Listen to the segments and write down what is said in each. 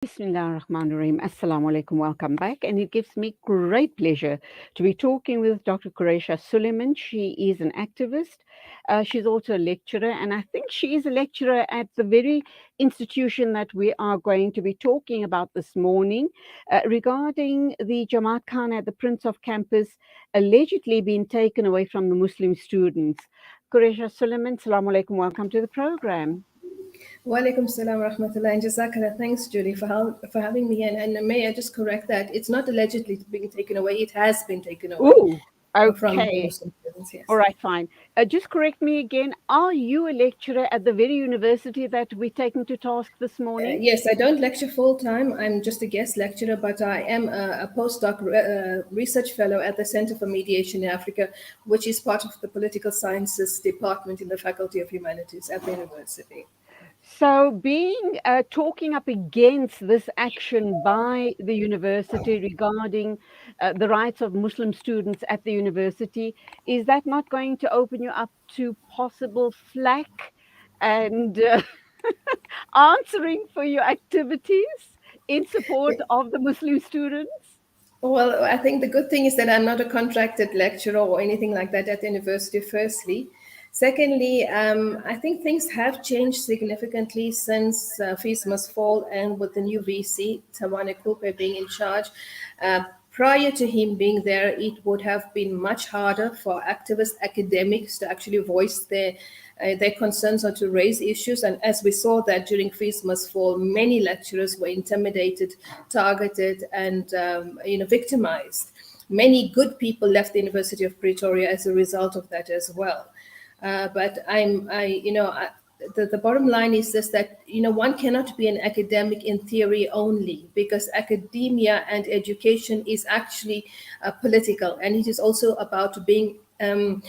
Bismillah ar-Rahman ar-Rahim. Assalamu alaikum. Welcome back. And it gives me great pleasure to be talking with Dr. Quraysha Sooliman. She is an activist. She's also a lecturer. And I think she is a lecturer at the very institution that we are going to be talking about this morning regarding the Jamaat Khana at the Prinshof Campus allegedly being taken away from the Muslim students. Quraysha Sooliman, assalamu alaikum. Welcome to the program. Walaikum salam wa rahmatullah and jazakallah. Thanks, Judy, for having me. And may I just correct that? It's not allegedly being taken away. It has been taken away Ooh, from the okay. Muslim students, All yes. right, fine. Just correct me again. Are you a lecturer at the very university that we're taking to task this morning? Yes, I don't lecture full time. I'm just a guest lecturer, but I am a postdoc research fellow at the Center for Mediation in Africa, which is part of the Political Sciences Department in the Faculty of Humanities at the university. So, being talking up against this action by the university regarding the rights of Muslim students at the university, is that not going to open you up to possible flack and answering for your activities in support of the Muslim students? Well, I think the good thing is that I'm not a contracted lecturer or anything like that at the university, firstly. Secondly, I think things have changed significantly since Fees Must Fall and with the new VC, Tawane Coupe, being in charge. Prior to him being there, it would have been much harder for activist academics to actually voice their concerns or to raise issues. And as we saw that during Fees Must Fall, many lecturers were intimidated, targeted, and victimized. Many good people left the University of Pretoria as a result of that as well. The bottom line is this, that one cannot be an academic in theory only, because academia and education is actually political, and it is also about being an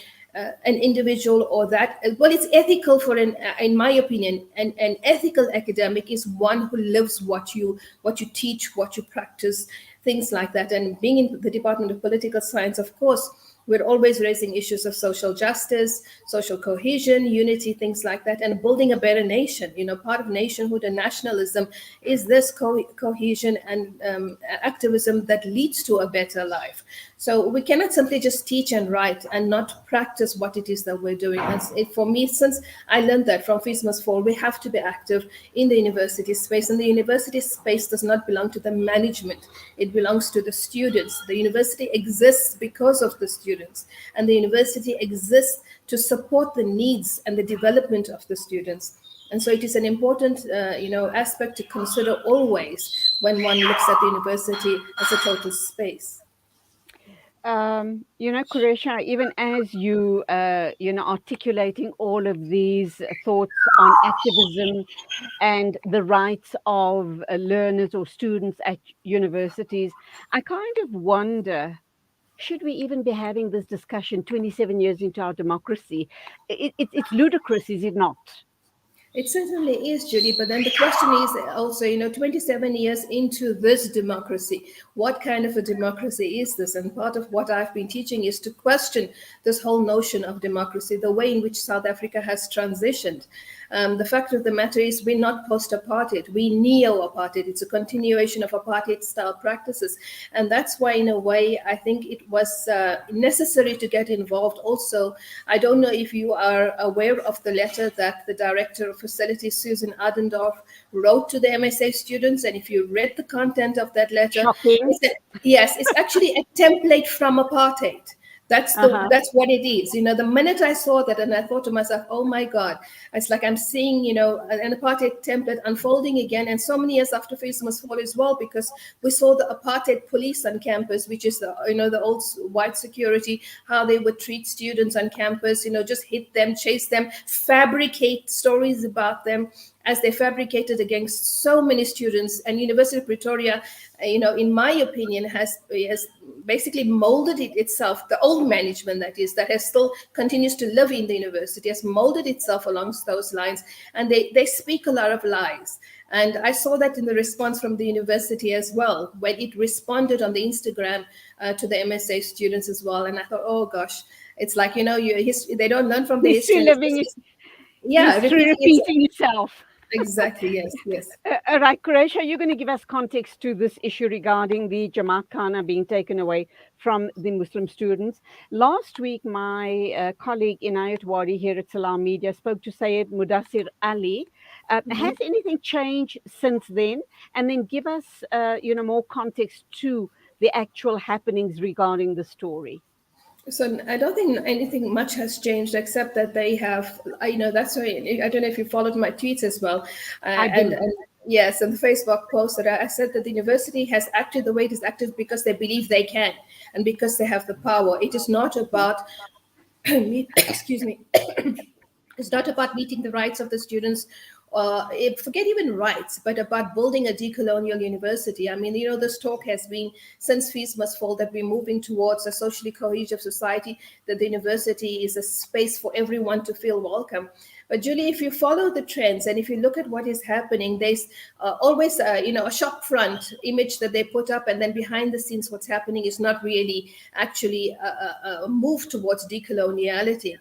individual, or that, well, it's ethical for in my opinion, an ethical academic is one who lives what you teach, what you practice, things like that. And being in the Department of Political Science, of course, we're always raising issues of social justice, social cohesion, unity, things like that, and building a better nation. Part of nationhood and nationalism is this cohesion and activism that leads to a better life. So we cannot simply just teach and write and not practice what it is that we're doing. And for me, since I learned that from Fees Must Fall, we have to be active in the university space. And the university space does not belong to the management. It belongs to the students. The university exists because of the students. And the university exists to support the needs and the development of the students. And so it is an important, aspect to consider always when one looks at the university as a total space. Quraysha, even as articulating all of these thoughts on activism and the rights of learners or students at universities, I kind of wonder, should we even be having this discussion 27 years into our democracy? It's ludicrous, is it not? It certainly is, Judy. But then the question is also, 27 years into this democracy, what kind of a democracy is this? And part of what I've been teaching is to question this whole notion of democracy, the way in which South Africa has transitioned. The fact of the matter is, we're not post-apartheid, we neo-apartheid. It's a continuation of apartheid-style practices. And that's why, in a way, I think it was necessary to get involved also. I don't know if you are aware of the letter that the director of facilities, Susan Adendorf, wrote to the MSA students. And if you read the content of that letter, Shocking. yes, it's actually a template from apartheid. That's what it is. The minute I saw that, and I thought to myself, oh my God, it's like I'm seeing, an apartheid template unfolding again. And so many years after Fees Must Fall as well, because we saw the apartheid police on campus, which is the old white security, how they would treat students on campus, just hit them, chase them, fabricate stories about them, as they fabricated against so many students. And University of Pretoria, in my opinion, has basically molded itself, the old management that has still continues to live in the university, has molded itself along those lines. And they speak a lot of lies. And I saw that in the response from the university as well, when it responded on the Instagram to the MSA students as well. And I thought, oh gosh, it's like, they don't learn from the History history. living, Yeah, history repeating itself. repeating itself. Exactly. Yes. Yes. Right, Quraysha, you're going to give us context to this issue regarding the Jamaat Khana being taken away from the Muslim students. Last week, my colleague Inayat Wadi here at Salam Media spoke to Sayyid Mudassir Ali. Has anything changed since then? And then give us, more context to the actual happenings regarding the story. So I don't think anything much has changed except that they have, that's why I don't know if you followed my tweets as well, I do. and yes, and the Facebook post that I said that the university has acted the way it has acted because they believe they can and because they have the power. It is not about, excuse me, it's not about meeting the rights of the students, forget even rights, but about building a decolonial university. I mean, this talk has been since fees must fall that we're moving towards a socially cohesive society, that the university is a space for everyone to feel welcome. But Julie, if you follow the trends and if you look at what is happening, there's always, a shop front image that they put up, and then behind the scenes, what's happening is not really actually a move towards decoloniality.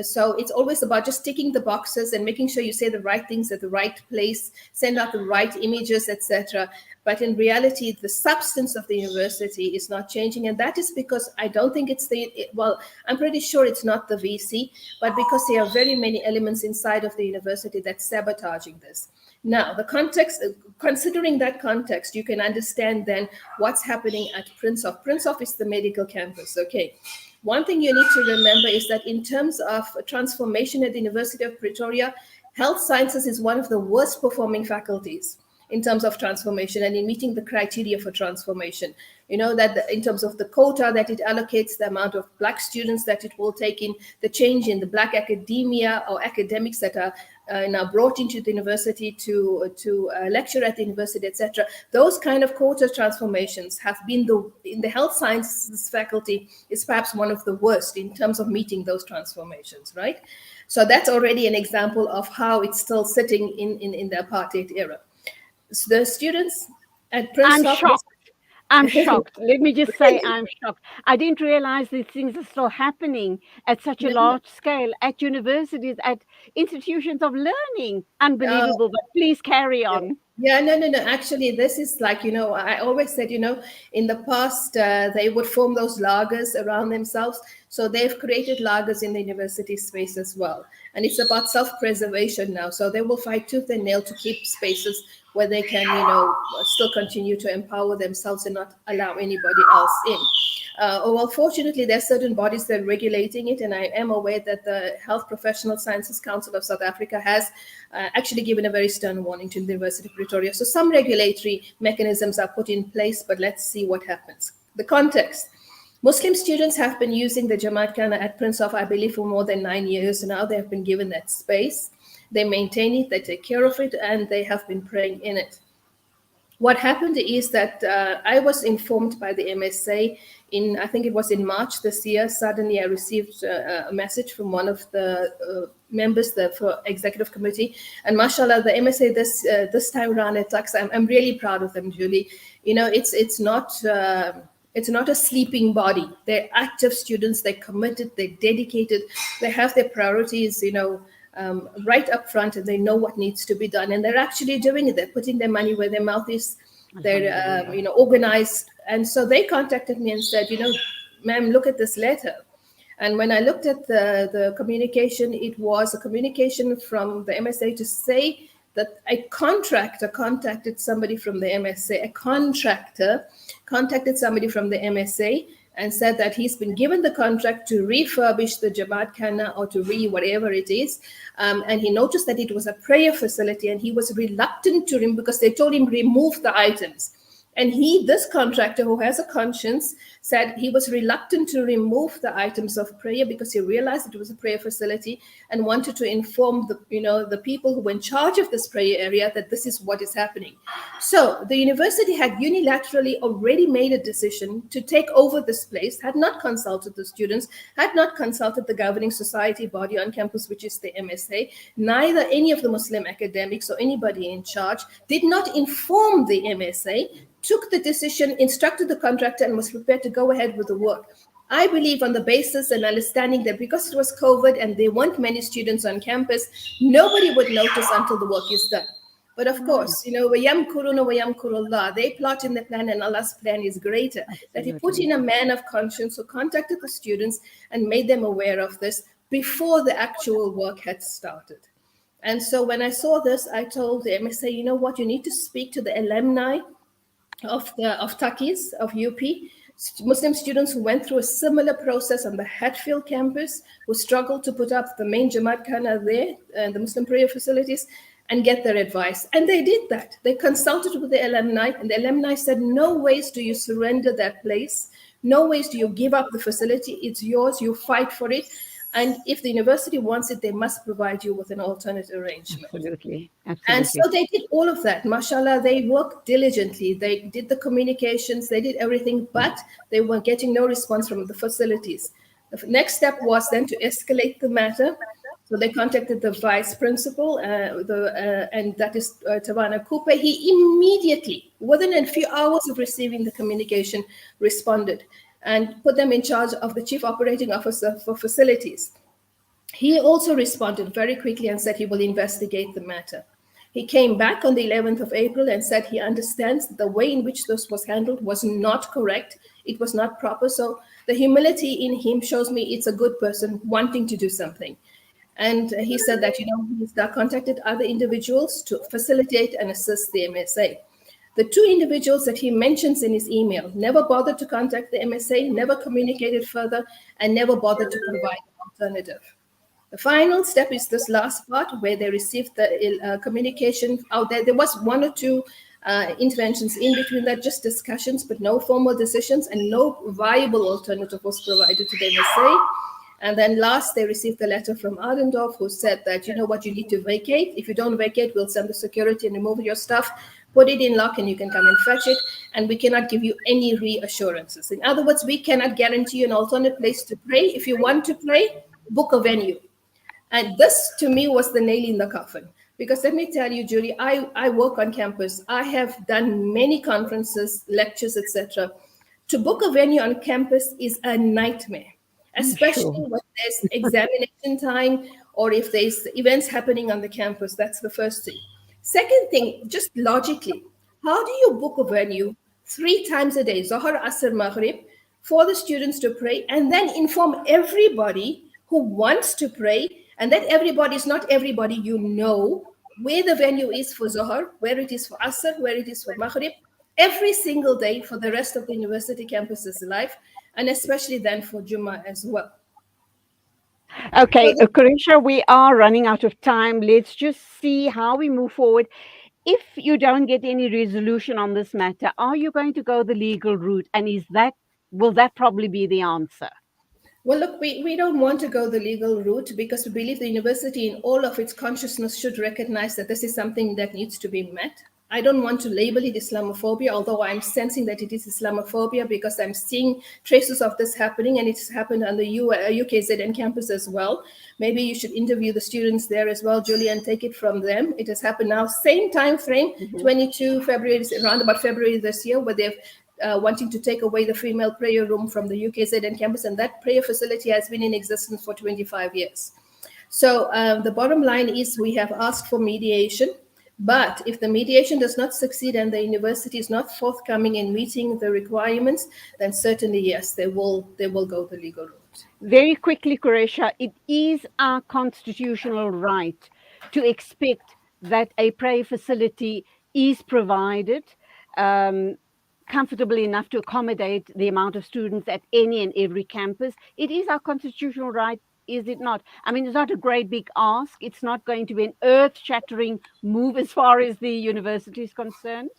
So it's always about just ticking the boxes and making sure you say the right things at the right place, send out the right images, etc. But in reality, the substance of the university is not changing. And that is because I don't think I'm pretty sure it's not the VC, but because there are very many elements inside of the university that's sabotaging this. Now, the context, considering that context, you can understand then what's happening at Prinshof. Prinshof is the medical campus, okay? One thing you need to remember is that in terms of transformation at the University of Pretoria, health sciences is one of the worst performing faculties in terms of transformation and in meeting the criteria for transformation. You know that in terms of the quota that it allocates, the amount of Black students that it will take in, the change in the Black academia or academics that are now brought into the university to lecture at the university, etc. Those kind of quota transformations have been in the health sciences faculty is perhaps one of the worst in terms of meeting those transformations, right? So that's already an example of how it's still sitting in the apartheid era. So the students at I'm Prinshof. shocked. I'm shocked. Let me just say, I'm shocked. I didn't realize these things are still happening at such a large scale at universities, at institutions of learning. Unbelievable, but please carry Yeah. on. Yeah, no, no, no. Actually, this is like, I always said, in the past, they would form those lagers around themselves. So they've created lagers in the university space as well. And it's about self-preservation now. So they will fight tooth and nail to keep spaces where they can, still continue to empower themselves and not allow anybody else in. Well, fortunately, there are certain bodies that are regulating it, and I am aware that the Health Professional Sciences Council of South Africa has actually given a very stern warning to the University of Pretoria. So some regulatory mechanisms are put in place, but let's see what happens. The context. Muslim students have been using the Jamaat Khana at Prinshof, I believe, for more than 9 years now. They have been given that space. They maintain it, they take care of it, and they have been praying in it. What happened is that I was informed by the MSA I think it was in March this year. Suddenly I received a message from one of the members for executive committee, and mashallah, the MSA this time around at Tux, I'm really proud of them, Julie. It's not a sleeping body. They're active students, they're committed, they're dedicated, they have their priorities, right up front, and they know what needs to be done, and they're actually doing it. They're putting their money where their mouth is. They're organized, and so they contacted me and said, ma'am, look at this letter. And when I looked at the communication, it was a communication from the MSA to say that a contractor contacted somebody from the MSA. A contractor contacted somebody from the MSA and said that he's been given the contract to refurbish the Jamaat Khana or to whatever it is. And he noticed that it was a prayer facility, and he was reluctant to because they told him remove the items. And this contractor who has a conscience, said he was reluctant to remove the items of prayer because he realized it was a prayer facility and wanted to inform the people who were in charge of this prayer area that this is what is happening. So the university had unilaterally already made a decision to take over this place, had not consulted the students, had not consulted the governing society body on campus, which is the MSA. Neither any of the Muslim academics or anybody in charge did not inform the MSA, took the decision, instructed the contractor, and was prepared to go ahead with the work. I believe on the basis and understanding that because it was COVID and there weren't many students on campus, nobody would notice until the work is done. But of Right. course, وَيَمْكُرُونَ وَيَمْكُرُ اللَّهُ. They plot in the plan and Allah's plan is greater. That He put Absolutely. in a man of conscience who contacted the students and made them aware of this before the actual work had started. And so when I saw this, I told the MSA, you know what, you need to speak to the alumni of Takis of UP, Muslim students who went through a similar process on the Hatfield campus, who struggled to put up the main Jamaat Khana there, the Muslim prayer facilities, and get their advice. And they did that. They consulted with the alumni, and the alumni said, no ways do you surrender that place. No ways do you give up the facility. It's yours. You fight for it. And if the university wants it, they must provide you with an alternate arrangement. Absolutely. And Absolutely. so they did all of that. Mashallah, they worked diligently. They did the communications, they did everything, but they were getting no response from the facilities. The next step was then to escalate the matter. So they contacted the vice principal, and that is Tawana Cooper. He immediately, within a few hours of receiving the communication, responded and put them in charge of the chief operating officer for facilities. He also responded very quickly and said he will investigate the matter. He came back on the 11th of April and said he understands the way in which this was handled was not correct. It was not proper. So the humility in him shows me it's a good person wanting to do something. And he said that, he's contacted other individuals to facilitate and assist the MSA. The two individuals that he mentions in his email never bothered to contact the MSA, never communicated further, and never bothered to provide an alternative. The final step is this last part where they received the communication out there. There was one or two interventions in between that, just discussions, but no formal decisions and no viable alternative was provided to the MSA. And then last, they received a letter from Ardendorf who said that, you know what, you need to vacate. If you don't vacate, we'll send the security and remove your stuff, put it in lock, and you can come and fetch it. And we cannot give you any reassurances. In other words, we cannot guarantee you an alternate place to pray. If you want to pray, book a venue. And this, to me, was the nail in the coffin. Because let me tell you, Julie, I work on campus. I have done many conferences, lectures, etc. To book a venue on campus is a nightmare, I'm especially sure. when there's examination time or if there's events happening on the campus. That's the first thing. Second thing, just logically, how do you book a venue 3 times a day, Zohar, Asr, Maghrib, for the students to pray and then inform everybody who wants to pray, and that everybody is not everybody where the venue is for Zohar, where it is for Asr, where it is for Maghrib, every single day for the rest of the university campus's life, and especially then for Jummah as well. So Okay, Quraysha, we are running out of time. Let's just see how we move forward. If you don't get any resolution on this matter, are you going to go the legal route? And will that probably be the answer? Well, look, we don't want to go the legal route because we believe the university, in all of its consciousness, should recognize that this is something that needs to be met. I don't want to label it Islamophobia, although I'm sensing that it is Islamophobia because I'm seeing traces of this happening, and it's happened on the UKZN campus as well. Maybe you should interview the students there as well, Julie, and take it from them. It has happened now, same time frame, Mhm. 22 February, around about February this year, where they've wanting to take away the female prayer room from the UKZN campus, and that prayer facility has been in existence for 25 years. So the bottom line is we have asked for mediation, but if the mediation does not succeed and the university is not forthcoming in meeting the requirements, then certainly, yes, they will go the legal route. Very quickly, Quraysha, it is our constitutional right to expect that a prayer facility is provided um, comfortably enough to accommodate the amount of students at any and every campus. It is our constitutional right, is it not? I mean, it's not a great big ask. It's not going to be an earth shattering move as far as the university is concerned.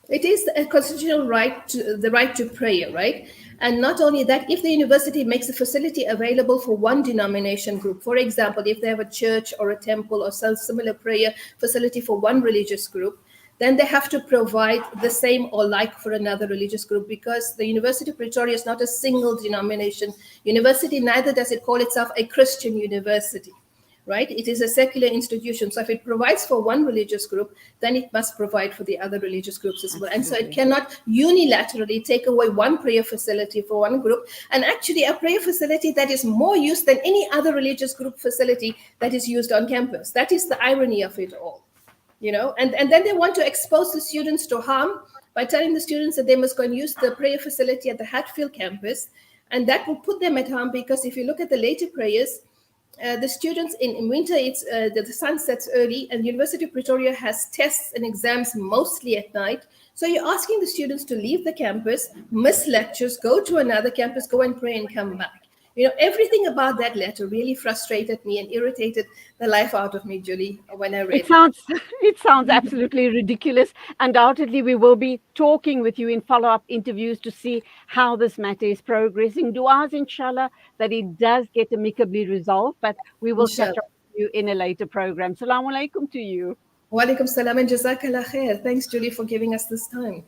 It is a constitutional right to the right to prayer, right? And not only that, if the university makes a facility available for one denomination group, for example, if they have a church or a temple or some similar prayer facility for one religious group, then they have to provide the same or like for another religious group, because the University of Pretoria is not a single denomination university, neither does it call itself a Christian university. right? It is a secular institution. So if it provides for one religious group, then it must provide for the other religious groups as well. And so it Absolutely. cannot unilaterally take away one prayer facility for one group. And actually, a prayer facility that is more used than any other religious group facility that is used on campus. That is the irony of it all, and then they want to expose the students to harm by telling the students that they must go and use the prayer facility at the Hatfield campus, and that will put them at harm because if you look at the later prayers, the students in winter, the sun sets early, and the University of Pretoria has tests and exams mostly at night. So you're asking the students to leave the campus, miss lectures, go to another campus, go and pray, and come back. Everything about that letter really frustrated me and irritated the life out of me, Julie, when I It read it. sounds it sounds absolutely ridiculous. Undoubtedly, we will be talking with you in follow-up interviews to see how this matter is progressing. Du'as, inshallah, that it does get amicably resolved, but we will catch up Inshallah. with you in a later program. Salaam alaikum to you. Wa alaikum salam and jazakallah khair. Thanks, Julie, for giving us this time.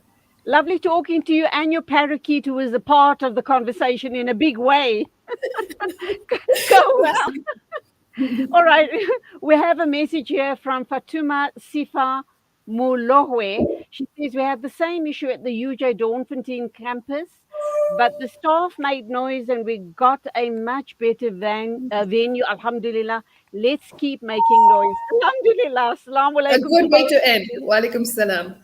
Lovely talking to you and your parakeet, who was a part of the conversation in a big way. Go well. All right. We have a message here from Fatuma Sifa Mulohwe. She says we have the same issue at the UJ Dawnfontein campus, but the staff made noise and we got a much better venue. Alhamdulillah. Let's keep making noise. Alhamdulillah. Assalamu A alaikum to good way both to of end. you. Wa alaikum salam.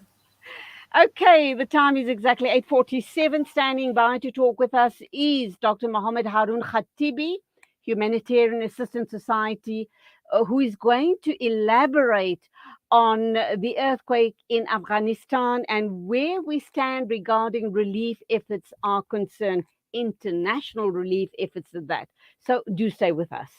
Okay, the time is exactly 8:47. Standing by to talk with us is Dr. Mohammed Harun Khatibi, Humanitarian Assistance Society, who is going to elaborate on the earthquake in Afghanistan and where we stand regarding relief efforts are concerned, international relief efforts of that. So do stay with us.